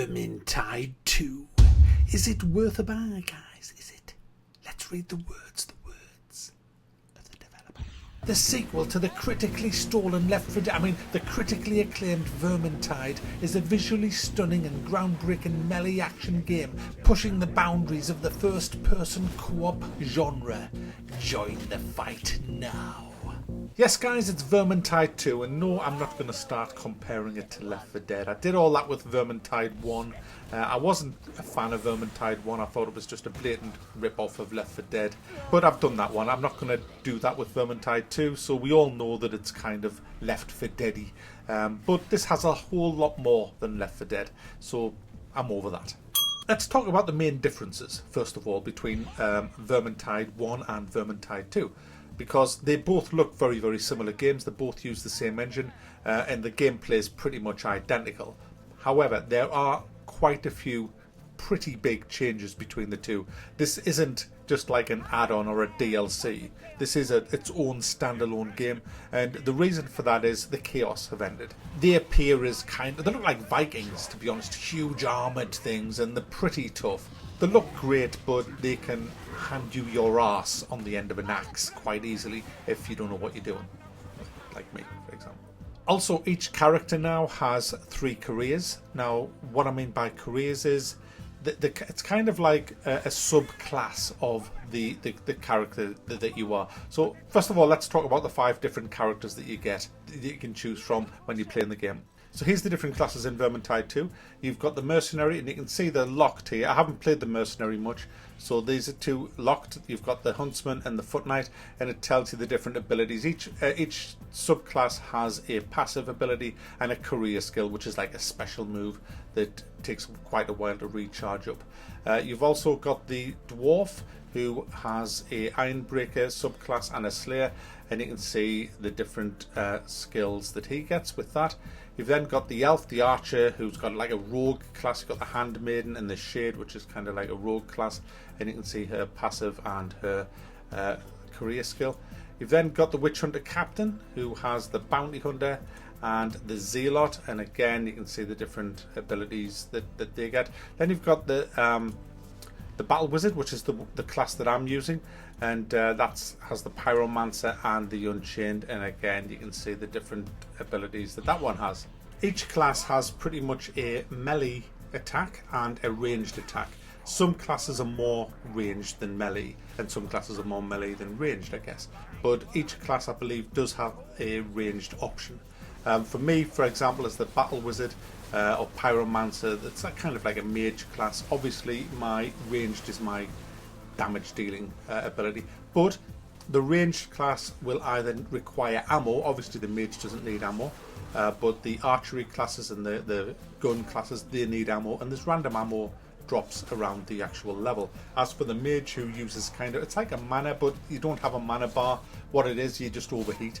Vermintide 2. Is it worth a buy, guys? Is it? Let's read the words of the developer. The sequel to the critically stolen the critically acclaimed Vermintide is a visually stunning and groundbreaking melee action game pushing the boundaries of the first-person co-op genre. Join the fight now. Yes guys, it's Vermintide 2, and no, I'm not going to start comparing it to Left 4 Dead. I did all that with Vermintide 1. I wasn't a fan of Vermintide 1, I thought it was just a blatant rip-off of Left 4 Dead. But I've done that one, I'm not going to do that with Vermintide 2, so we all know that it's kind of Left 4 Dead-y. But this has a whole lot more than Left 4 Dead, so I'm over that. Let's talk about the main differences, first of all, between Vermintide 1 and Vermintide 2. Because they both look very, very similar games. They both use the same engine, and the gameplay is pretty much identical. However, there are quite a few pretty big changes between the two. This isn't just like an add-on or a DLC. This is its own standalone game, and the reason for that is the chaos have ended. They appear as they look like Vikings, to be honest, huge armoured things, and they're pretty tough. They look great, but they can hand you your arse on the end of an axe quite easily if you don't know what you're doing. Like me, for example. Also, each character now has 3 careers. Now, what I mean by careers is it's kind of like a subclass of the character that you are. So, first of all, let's talk about the 5 different characters that you can choose from when you play in the game. So here's the different classes in Vermintide 2. You've got the Mercenary, and you can see they're locked here. I haven't played the Mercenary much, so these are 2 locked. You've got the Huntsman and the Foot Knight, and it tells you the different abilities. Each subclass has a passive ability and a career skill, which is like a special move that takes quite a while to recharge up. You've also got the Dwarf, who has a Ironbreaker subclass and a Slayer, and you can see the different skills that he gets with that. You've then got the Elf, the Archer, who's got like a rogue class. You've got the Handmaiden and the Shade, which is kind of like a rogue class, and you can see her passive and her career skill. You've then got the Witch Hunter Captain, who has the Bounty Hunter and the Zealot, and again you can see the different abilities that they get. Then you've got the Battle Wizard, which is the class that I'm using, and that has the Pyromancer and the Unchained, and again you can see the different abilities that one has. Each class has pretty much a melee attack and a ranged attack. Some classes are more ranged than melee, and some classes are more melee than ranged, I guess. But each class, I believe, does have a ranged option. For me, for example, as the Battle Wizard or Pyromancer, that's kind of like a mage class. Obviously, my ranged is my damage dealing ability, but the ranged class will either require ammo. Obviously, the mage doesn't need ammo, but the archery classes and the gun classes, they need ammo, and there's random ammo drops around the actual level. As for the mage, who uses it's like a mana, but you don't have a mana bar. What it is, you just overheat,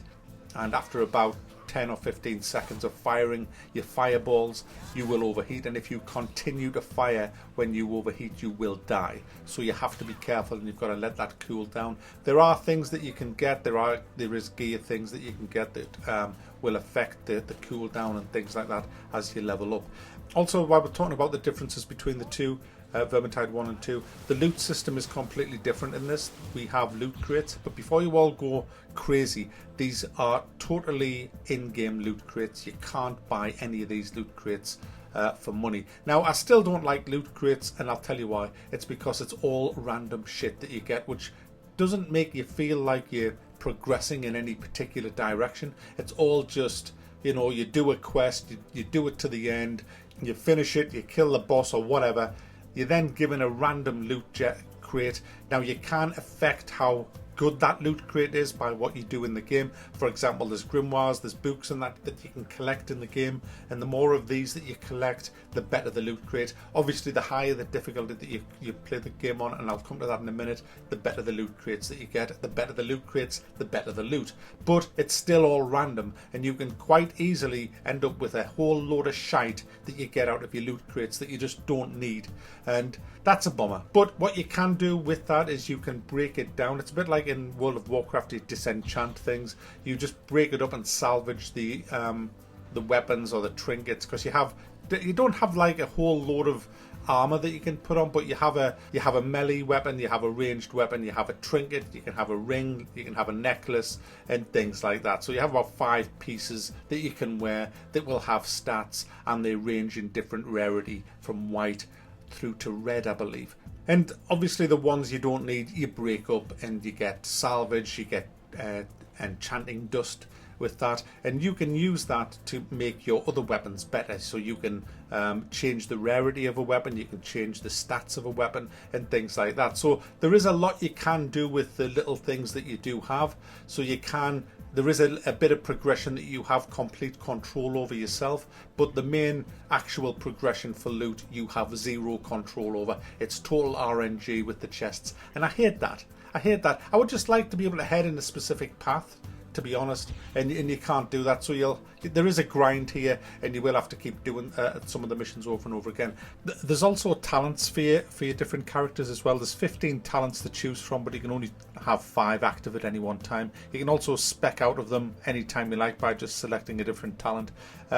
and after about 10 or 15 seconds of firing your fireballs, you will overheat, and if you continue to fire when you overheat, you will die. So you have to be careful, and you've got to let that cool down. There are things that you can get, there is gear things that you can get that will affect the cooldown and things like that as you level up. Also, while we're talking about the differences between the two, Vermintide 1 and 2, the loot system is completely different in this. We have loot crates, but before you all go crazy, these are totally in-game loot crates. You can't buy any of these loot crates for money. Now, I still don't like loot crates, and I'll tell you why. It's because it's all random shit that you get, which doesn't make you feel like you're progressing in any particular direction. It's all just, you do a quest, you do it to the end, you finish it, you kill the boss or whatever. You're then given a random loot crate. Now, you can affect how good that loot crate is by what you do in the game. For example, there's grimoires, there's books and that you can collect in the game, and the more of these that you collect, the better the loot crate. Obviously, the higher the difficulty that you play the game on, and I'll come to that in a minute, the better the loot crates that you get. The better the loot crates, the better the loot. But it's still all random, and you can quite easily end up with a whole load of shite that you get out of your loot crates that you just don't need, and that's a bummer. But what you can do with that is you can break it down. It's a bit like in World of Warcraft, you disenchant things. You just break it up and salvage the weapons or the trinkets, because you have you don't have like a whole load of armor that you can put on, but you have a melee weapon, you have a ranged weapon, you have a trinket, you can have a ring, you can have a necklace, and things like that. So you have about 5 pieces that you can wear that will have stats, and they range in different rarity from white through to red, I believe. And obviously the ones you don't need, you break up and you get salvage, you get enchanting dust with that, and you can use that to make your other weapons better. So you can change the rarity of a weapon, you can change the stats of a weapon, and things like that. So there is a lot you can do with the little things that you do have. So there is a bit of progression that you have complete control over yourself, but the main actual progression for loot you have 0 control over. It's total RNG with the chests, and I hate that. I would just like to be able to head in a specific path, to be honest, and you can't do that. So there is a grind here, and you will have to keep doing some of the missions over and over again. There's also talents for your different characters as well. There's 15 talents to choose from, but you can only have 5 active at any one time. You can also spec out of them anytime you like by just selecting a different talent.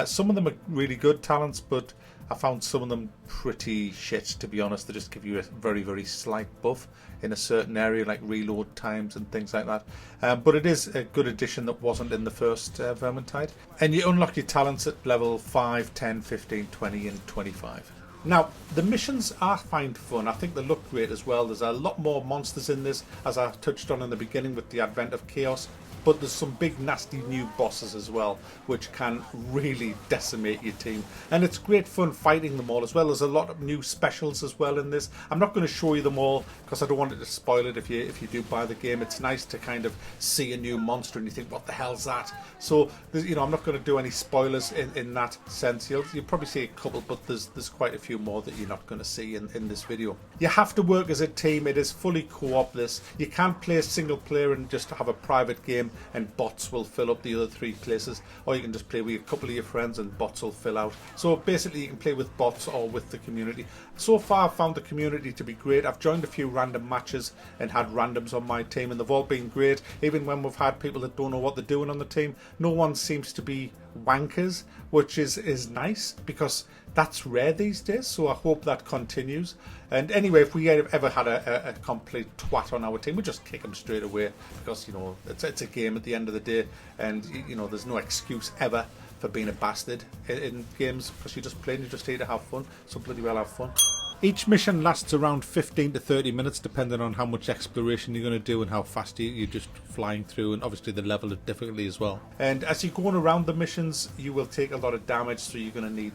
Some of them are really good talents, but I found some of them pretty shit, to be honest. They just give you a very, very slight buff in a certain area, like reload times and things like that. But it is a good addition that wasn't in the first Vermintide. And you unlock your talents at level 5, 10, 15, 20 and 25. Now, the missions I find fun. I think they look great as well. There's a lot more monsters in this, as I touched on in the beginning with the advent of chaos. But there's some big nasty new bosses as well, which can really decimate your team. And it's great fun fighting them all as well. There's a lot of new specials as well in this. I'm not going to show you them all because I don't want it to spoil it if you do buy the game. It's nice to kind of see a new monster and you think, what the hell's that? So, I'm not going to do any spoilers in that sense. You'll probably see a couple, but there's quite a few more that you're not going to see in this video. You have to work as a team. It is fully co-op this. You can't play single player and just have a private game and bots will fill up the other 3 places, or you can just play with a couple of your friends and bots will fill out. So basically you can play with bots or with the community. So far I've found the community to be great. I've joined a few random matches and had randoms on my team, and they've all been great. Even when we've had people that don't know what they're doing on the team, no one seems to be wankers, which is nice because that's rare these days. So I hope that continues. And anyway, if we ever had a complete twat on our team, we just kick them straight away because it's a game at the end of the day, and there's no excuse ever for being a bastard in games because you're just playing, you're just here to have fun. So bloody well have fun. Each mission lasts around 15 to 30 minutes depending on how much exploration you're going to do and how fast you're just flying through, and obviously the level of difficulty as well. And as you're going around the missions, you will take a lot of damage, so you're going to need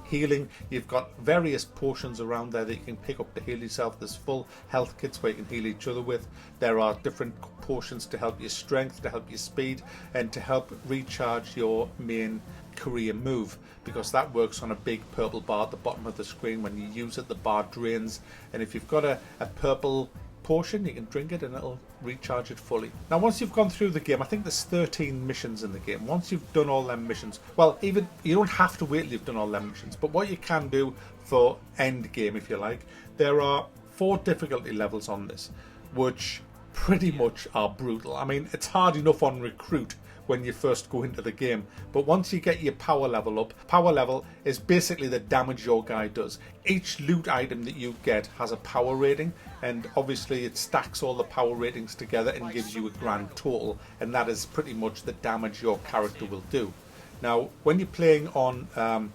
healing. You've got various potions around there that you can pick up to heal yourself. There's full health kits where you can heal each other with. There are different potions to help your strength, to help your speed, and to help recharge your main career move, because that works on a big purple bar at the bottom of the screen. When you use it, the bar drains, and if you've got a purple potion, you can drink it and it'll recharge it fully. Now once you've gone through the game, I think there's 13 missions in the game. Once you've done all them missions, well, even you don't have to wait till you've done all them missions, but what you can do for end game, if you like, there are 4 difficulty levels on this, which pretty much are brutal. I mean, it's hard enough on recruit when you first go into the game, but once you get your power level up, power level is basically the damage your guy does. Each loot item that you get has a power rating, and obviously it stacks all the power ratings together and gives you a grand total, and that is pretty much the damage your character will do. Now when you're playing on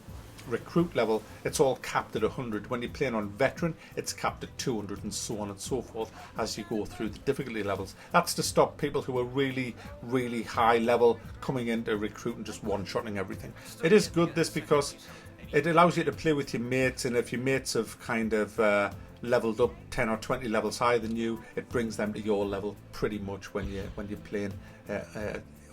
recruit level, it's all capped at 100. When you're playing on veteran, it's capped at 200, and so on and so forth as you go through the difficulty levels. That's to stop people who are really, really high level coming into recruit and just one-shotting everything. It is good this because it allows you to play with your mates, and if your mates have kind of leveled up 10 or 20 levels higher than you, it brings them to your level pretty much when you're playing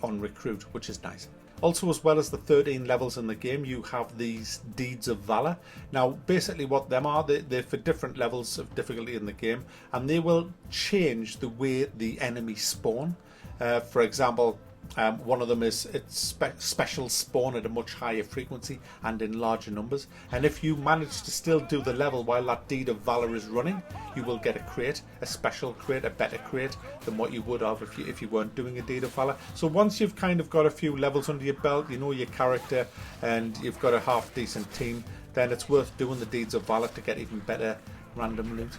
on recruit, which is nice. Also, as well as the 13 levels in the game, you have these Deeds of Valor. Now, basically what them are, they're for different levels of difficulty in the game, and they will change the way the enemies spawn. For example, One of them is its special spawn at a much higher frequency and in larger numbers. And if you manage to still do the level while that Deed of Valor is running, you will get a crate, a special crate, a better crate than what you would have if you weren't doing a Deed of Valor. So once you've kind of got a few levels under your belt, you know your character, and you've got a half decent team, then it's worth doing the Deeds of Valor to get even better random loot.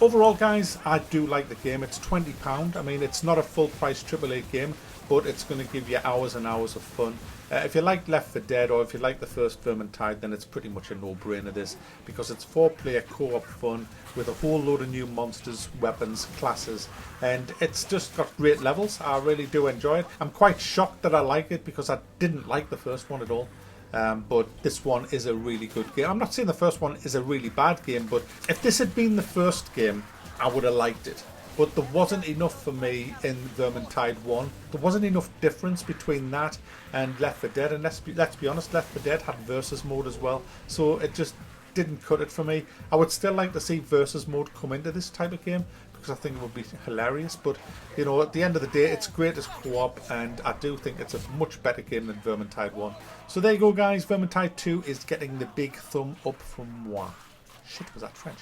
Overall, guys, I do like the game. It's £20. I mean, it's not a full price AAA game, but it's going to give you hours and hours of fun. If you like Left 4 Dead, or if you like the first Vermintide, then it's pretty much a no-brainer, this, because it's 4-player co-op fun with a whole load of new monsters, weapons, classes, and it's just got great levels. I really do enjoy it. I'm quite shocked that I like it, because I didn't like the first one at all. But this one is a really good game. I'm not saying the first one is a really bad game, but if this had been the first game, I would have liked it. But there wasn't enough for me in Vermintide 1. There wasn't enough difference between that and Left 4 Dead. And let's be honest, Left 4 Dead had versus mode as well. So it just didn't cut it for me. I would still like to see versus mode come into this type of game, because I think it would be hilarious. But, you know, at the end of the day, it's great as co-op, and I do think it's a much better game than Vermintide 1. So there you go, guys. Vermintide 2 is getting the big thumb up from moi. Shit, was that French?